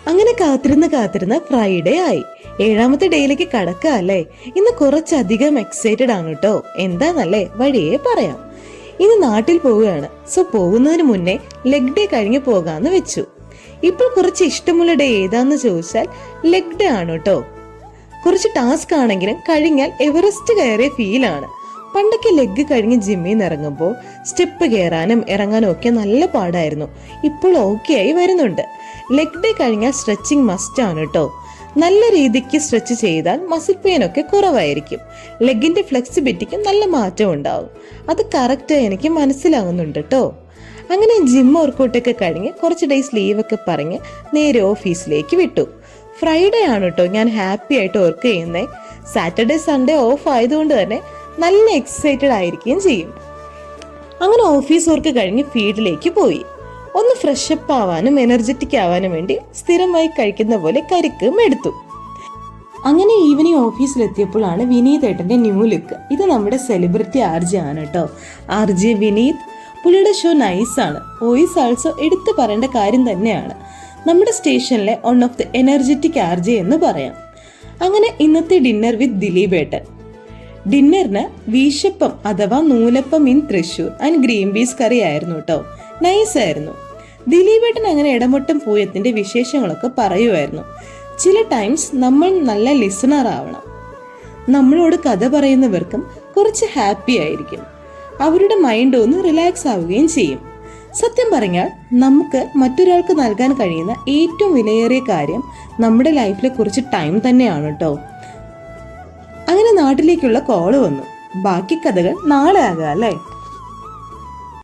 അങ്ങനെ കാത്തിരുന്ന് ഫ്രൈഡേ ആയി. 7ാമത്തെ ഡേയിലേക്ക് കടക്കുക അല്ലേ. ഇന്ന് കുറച്ചധികം എക്സൈറ്റഡ് ആണ് കേട്ടോ. എന്താന്നല്ലേ വഴിയേ പറയാം. ഇന്ന് നാട്ടിൽ പോവുകയാണ്. സോ പോകുന്നതിന് മുന്നേ ലെഗ് ഡേ കഴിഞ്ഞ് പോകാന്ന് വെച്ചു. ഇപ്പോൾ കുറച്ച് ഇഷ്ടമുള്ള ഡേ ഏതാന്ന് ചോദിച്ചാൽ ലെഗ് ഡേ ആണ് കേട്ടോ. കുറച്ച് ടാസ്ക് ആണെങ്കിലും കഴിഞ്ഞാൽ എവറസ്റ്റ് കയറിയ ഫീലാണ്. പണ്ടൊക്കെ ലെഗ് കഴിഞ്ഞ് ജിമ്മിൽ നിന്ന് ഇറങ്ങുമ്പോൾ സ്റ്റെപ്പ് കയറാനും ഇറങ്ങാനും ഒക്കെ നല്ല പാടായിരുന്നു. ഇപ്പോൾ ഓക്കെ ആയി വരുന്നുണ്ട്. ലെഗ് ഡേ കഴിഞ്ഞാൽ സ്ട്രെച്ചിങ് മസ്റ്റ് ആണ് കേട്ടോ. നല്ല രീതിക്ക് സ്ട്രെച്ച് ചെയ്താൽ മസിൽ പെയിൻ ഒക്കെ കുറവായിരിക്കും. ലെഗിന്റെ ഫ്ലെക്സിബിലിറ്റിക്ക് നല്ല മാറ്റം ഉണ്ടാവും. അത് കറക്റ്റായി എനിക്ക് മനസ്സിലാകുന്നുണ്ട് കേട്ടോ. അങ്ങനെ ജിം വർക്കൗട്ടൊക്കെ കഴിഞ്ഞ് കുറച്ച് ഡേയ്സ് ലീവൊക്കെ പറഞ്ഞ് നേരെ ഓഫീസിലേക്ക് വിട്ടു. ഫ്രൈഡേ ആണ് കേട്ടോ ഞാൻ ഹാപ്പി ആയിട്ട് വർക്ക് ചെയ്യുന്നത്. സാറ്റർഡേ സൺഡേ ഓഫ് ആയതുകൊണ്ട് തന്നെ നല്ല എക്സൈറ്റഡ് ആയിരിക്കുകയും ചെയ്യും. അങ്ങനെ ഓഫീസ് വർക്ക് കഴിഞ്ഞ് ഫീൽഡിലേക്ക് പോയി. ഒന്ന് ഫ്രഷപ്പ് ആവാനും എനർജറ്റിക് ആവാനും വേണ്ടി സ്ഥിരമായി കഴിക്കുന്ന പോലെ കരിക്കും എടുത്തു. അങ്ങനെ ഈവനിങ് ഓഫീസിലെത്തിയപ്പോഴാണ് വിനീത് ഏട്ടന്റെ ന്യൂ ലുക്ക്. ഇത് നമ്മുടെ സെലിബ്രിറ്റി RJ ആണ് കേട്ടോ. RJ വിനീത്. പുള്ളിയുടെ ഷോ നൈസാണ്. വോയിസ് ആൾസോ എടുത്തു പറയേണ്ട കാര്യം തന്നെയാണ്. നമ്മുടെ സ്റ്റേഷനിലെ one of the energetic RJ എന്ന് പറയാം. അങ്ങനെ ഇന്നത്തെ ഡിന്നർ വിത്ത് ദിലീപ് ഏട്ടൻ. ഡിന്നറിന് വീശപ്പം അഥവാ നൂലപ്പം in Thrissur and green peas curry ആയിരുന്നു കേട്ടോ. നൈസായിരുന്നു. ദിലീപേട്ടൻ അങ്ങനെ ഇടമൊട്ടം പൂയത്തിന്റെ വിശേഷങ്ങളൊക്കെ പറയുമായിരുന്നു. ചില ടൈംസ് നമ്മൾ നല്ല ലിസണർ ആവണം. നമ്മളോട് കഥ പറയുന്നവർക്കും കുറച്ച് ഹാപ്പി ആയിരിക്കും. അവരുടെ മൈൻഡ് ഒന്ന് റിലാക്സ് ആവുകയും ചെയ്യും. സത്യം പറഞ്ഞാൽ നമുക്ക് മറ്റൊരാൾക്ക് നൽകാൻ കഴിയുന്ന ഏറ്റവും വിലയേറിയ കാര്യം നമ്മുടെ ലൈഫിലെ കുറച്ച് ടൈം തന്നെയാണ് കേട്ടോ. അങ്ങനെ നാട്ടിലേക്കുള്ള കോള് വന്നു. ബാക്കി കഥകൾ നാളെ ആകാം അല്ലേ.